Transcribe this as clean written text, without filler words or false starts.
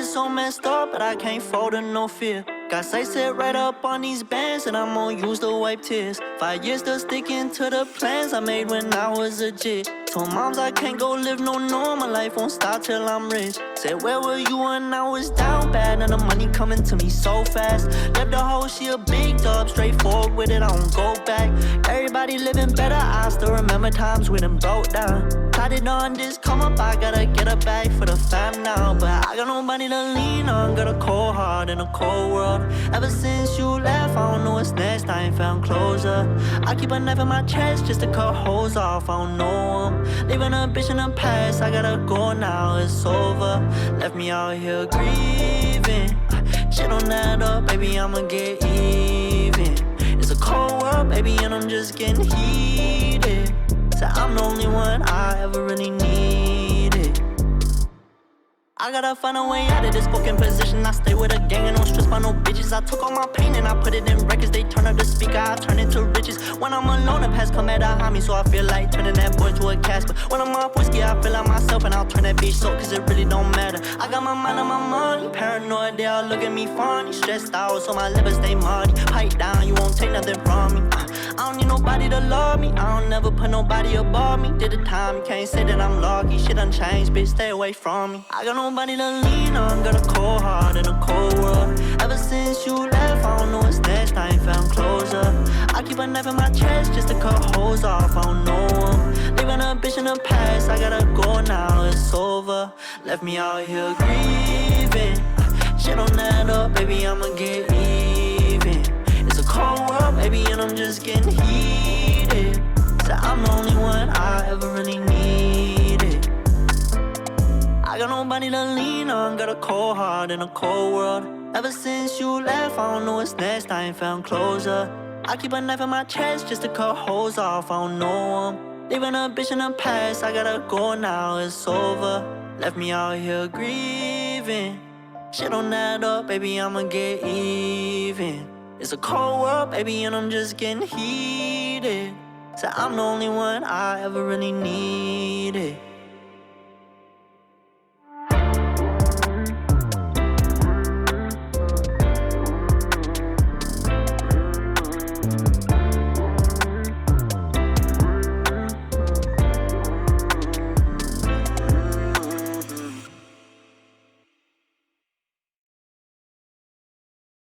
is so messed up, but I can't fold to no fear. Got sight set right up on these bands, and I'm gonna use to wipe tears. 5 years still sticking to the plans I made when I was a jit. Told moms I can't go live no normal life, won't stop till I'm rich. Said where were you when I was down bad, and the money coming to me so fast. Left the hoe, she a big dub, straightforward with it, I don't go back. Everybody living better, I still remember times we done broke down. Tried it on this come up, I gotta get a bag for the fam now. But I got nobody to lean on, got a cold heart in a cold world. Ever since you left, I don't know what's next, I ain't found closure. I keep a knife in my chest just to cut holes off, I don't know 'em. Leaving a bitch in the past, I gotta go now, it's over. Left me out here grieving. Shit don't add up, baby, I'ma get even. It's a cold world, baby, and I'm just getting heated. So I'm the only one I ever really needed. I gotta find a way out of this fucking position. I stay with a gang and don't stress by no bitches. I took all my pain and I put it in records. They turn up the speaker, I turn it to riches. When I'm alone, the past come at a homie, so I feel like turning that boy to a Casper. When I'm off whiskey, I feel like myself and I'll turn that bitch so, cause it really don't matter. I got my mind on my money, paranoid, they all look at me funny. Stressed out, so my liver stay muddy. Pipe down, you won't take nothing from me. I don't need nobody to love me, I don't never put nobody above me. Did the time, you can't say that I'm lucky. Shit done changed, bitch, stay away from me. I got nobody to lean on, got a cold heart in a cold world. Ever since you left, I don't know what's next, I ain't found closure. I keep a knife in my chest just to cut holes off, I don't know 'em. Leaving a bitch in the past, I gotta go now, it's over. Left me out here grieving. Shit don't add up, baby, I'ma get even. It's a cold world, baby, and I'm just getting heated. So I'm the only one I ever really needed. I got nobody to lean on, got a cold heart in a cold world. Ever since you left, I don't know what's next, I ain't found closure. I keep a knife in my chest just to cut holes off, I don't know 'em. Leaving a bitch in the past, I gotta go now, it's over. Left me out here grieving. Shit don't add up, baby, I'ma get even. It's a cold world, baby, and I'm just getting heated. So I'm the only one I ever really needed.